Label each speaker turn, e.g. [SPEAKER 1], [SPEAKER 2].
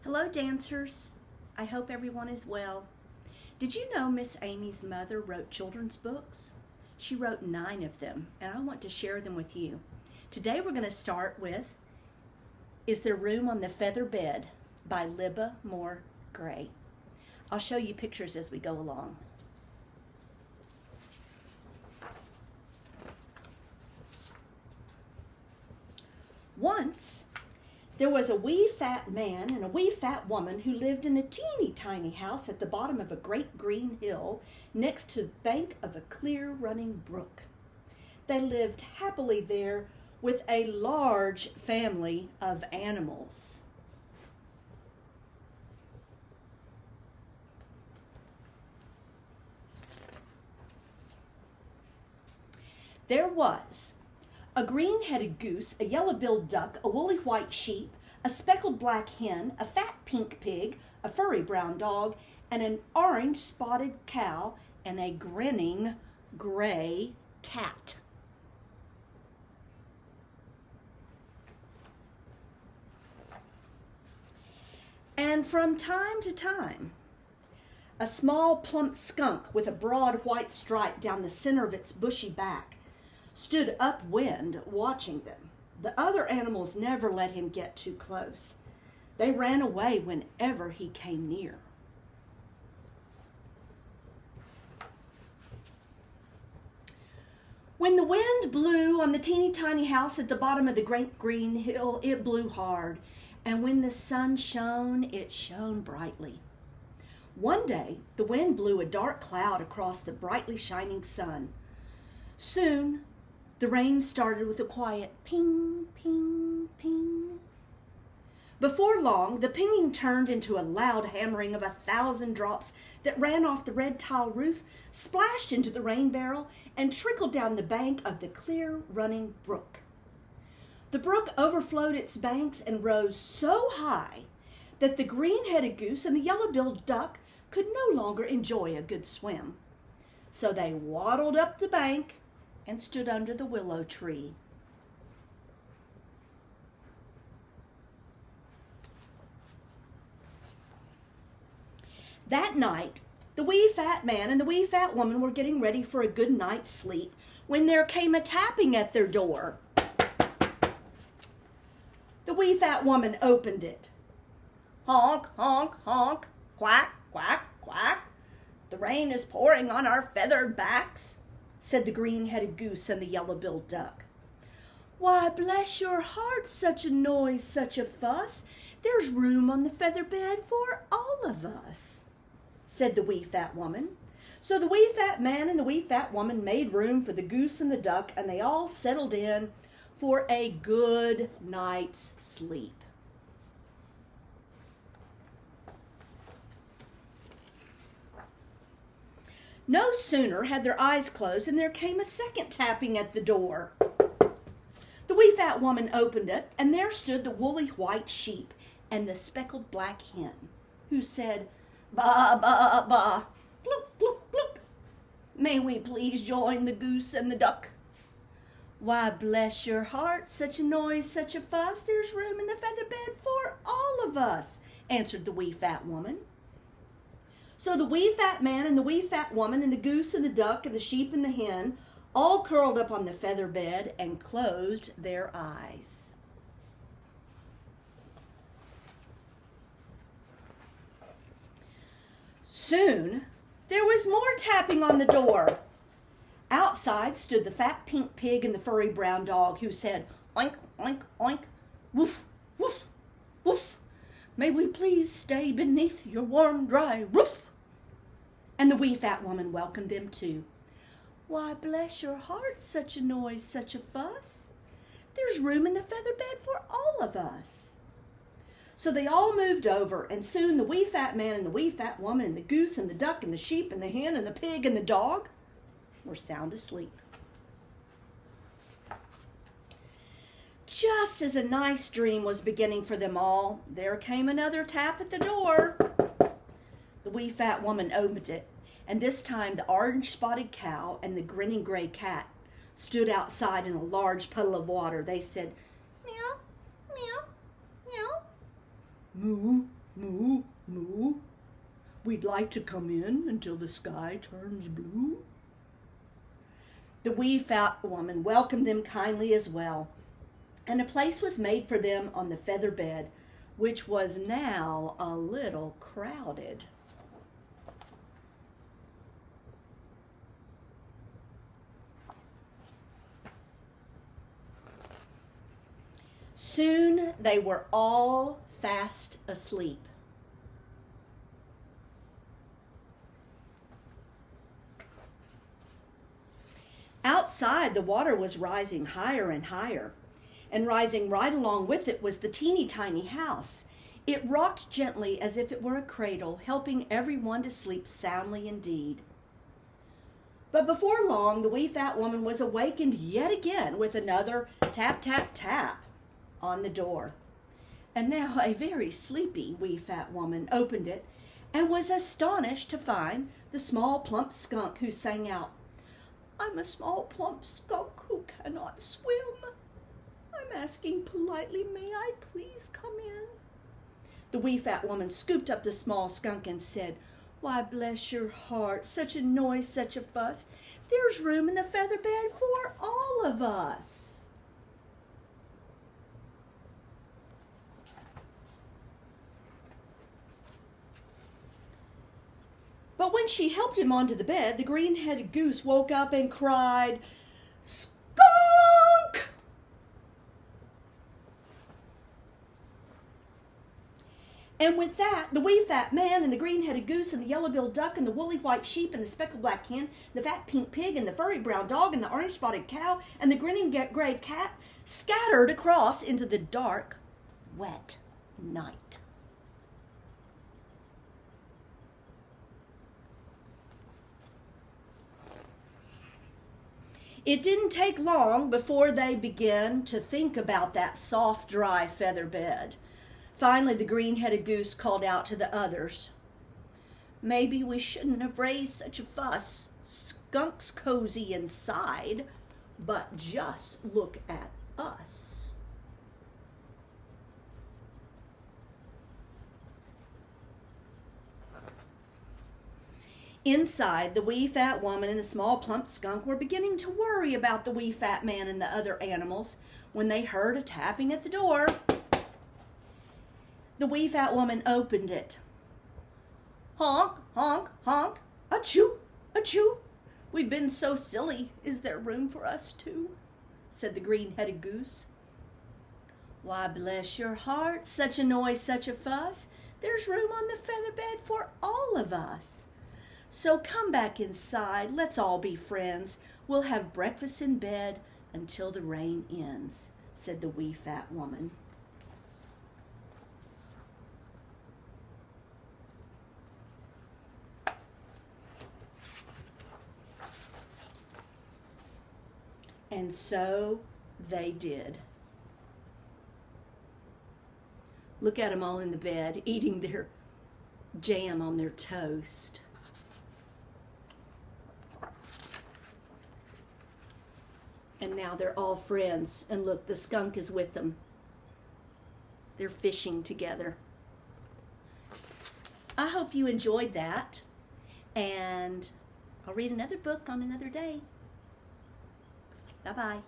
[SPEAKER 1] Hello, dancers. I hope everyone is well. Did you know Miss Amy's mother wrote children's books? She wrote 9 of them, and I want to share them with you. Today we're going to start with Is There Room on the Feather Bed by Libba Moore Gray. I'll show you pictures as we go along. Once, there was a wee fat man and a wee fat woman who lived in a teeny tiny house at the bottom of a great green hill next to the bank of a clear running brook. They lived happily there with a large family of animals. There was a green-headed goose, a yellow-billed duck, a woolly white sheep, a speckled black hen, a fat pink pig, a furry brown dog, and an orange-spotted cow, and a grinning gray cat. And from time to time, a small plump skunk with a broad white stripe down the center of its bushy back stood upwind watching them. The other animals never let him get too close. They ran away whenever he came near. When the wind blew on the teeny tiny house at the bottom of the great green hill, it blew hard. And when the sun shone, it shone brightly. One day, the wind blew a dark cloud across the brightly shining sun. Soon, the rain started with a quiet ping, ping, ping. Before long, the pinging turned into a loud hammering of 1,000 drops that ran off the red tile roof, splashed into the rain barrel, and trickled down the bank of the clear running brook. The brook overflowed its banks and rose so high that the green-headed goose and the yellow-billed duck could no longer enjoy a good swim. So they waddled up the bank and stood under the willow tree. That night, the wee fat man and the wee fat woman were getting ready for a good night's sleep when there came a tapping at their door. The wee fat woman opened it. Honk, honk, honk, quack, quack, quack. The rain is pouring on our feathered backs, said the green-headed goose and the yellow-billed duck. Why, bless your heart, such a noise, such a fuss. There's room on the feather bed for all of us, said the wee fat woman. So the wee fat man and the wee fat woman made room for the goose and the duck, and they all settled in for a good night's sleep. No sooner had their eyes closed than there came a second tapping at the door. The wee fat woman opened it, and there stood the woolly white sheep and the speckled black hen, who said, "Ba, ba, ba, bloop, bloop, bloop. May we please join the goose and the duck?" Why, bless your heart, such a noise, such a fuss. There's room in the feather bed for all of us, answered the wee fat woman. So the wee fat man and the wee fat woman and the goose and the duck and the sheep and the hen all curled up on the feather bed and closed their eyes. Soon there was more tapping on the door. Outside stood the fat pink pig and the furry brown dog, who said, "Oink, oink, oink, woof, woof, woof. May we please stay beneath your warm, dry roof?" And the wee fat woman welcomed them too. Why, bless your heart, such a noise, such a fuss. There's room in the feather bed for all of us. So they all moved over, and soon the wee fat man and the wee fat woman and the goose and the duck and the sheep and the hen and the pig and the dog were sound asleep. Just as a nice dream was beginning for them all, there came another tap at the door. The wee fat woman opened it, and this time the orange-spotted cow and the grinning gray cat stood outside in a large puddle of water. They said, "Meow, meow, meow." "Moo, Moo, moo. We'd like to come in until the sky turns blue. The wee fat woman welcomed them kindly as well, and a place was made for them on the feather bed, which was now a little crowded. Soon they were all fast asleep. Outside, the water was rising higher and higher, and rising right along with it was the teeny tiny house. It rocked gently as if it were a cradle, helping everyone to sleep soundly indeed. But before long, the wee fat woman was awakened yet again with another tap, tap, tap on the door. And now a very sleepy wee fat woman opened it and was astonished to find the small plump skunk, who sang out, "I'm a small plump skunk who cannot swim. I'm asking politely, may I please come in?" The wee fat woman scooped up the small skunk and said, "Why, bless your heart, such a noise, such a fuss. There's room in the feather bed for all of us." But when she helped him onto the bed, the green-headed goose woke up and cried, "Skunk!" And with that, the wee fat man and the green-headed goose and the yellow-billed duck and the woolly white sheep and the speckled black hen, the fat pink pig and the furry brown dog and the orange-spotted cow and the grinning gray cat scattered across into the dark, wet night. It didn't take long before they began to think about that soft, dry feather bed. Finally, the green-headed goose called out to the others, "Maybe we shouldn't have raised such a fuss. Skunk's cozy inside, but just look at us." Inside, the wee fat woman and the small plump skunk were beginning to worry about the wee fat man and the other animals when they heard a tapping at the door. The wee fat woman opened it. "Honk, honk, honk, achoo, achoo. We've been so silly. Is there room for us too?" said the green-headed goose. "Why, bless your heart, such a noise, such a fuss. There's room on the feather bed for all of us. So come back inside. Let's all be friends. We'll have breakfast in bed until the rain ends," said the wee fat woman. And so they did. Look at them all in the bed, eating their jam on their toast. And now they're all friends. And look, the skunk is with them. They're fishing together. I hope you enjoyed that. And I'll read another book on another day. Bye-bye.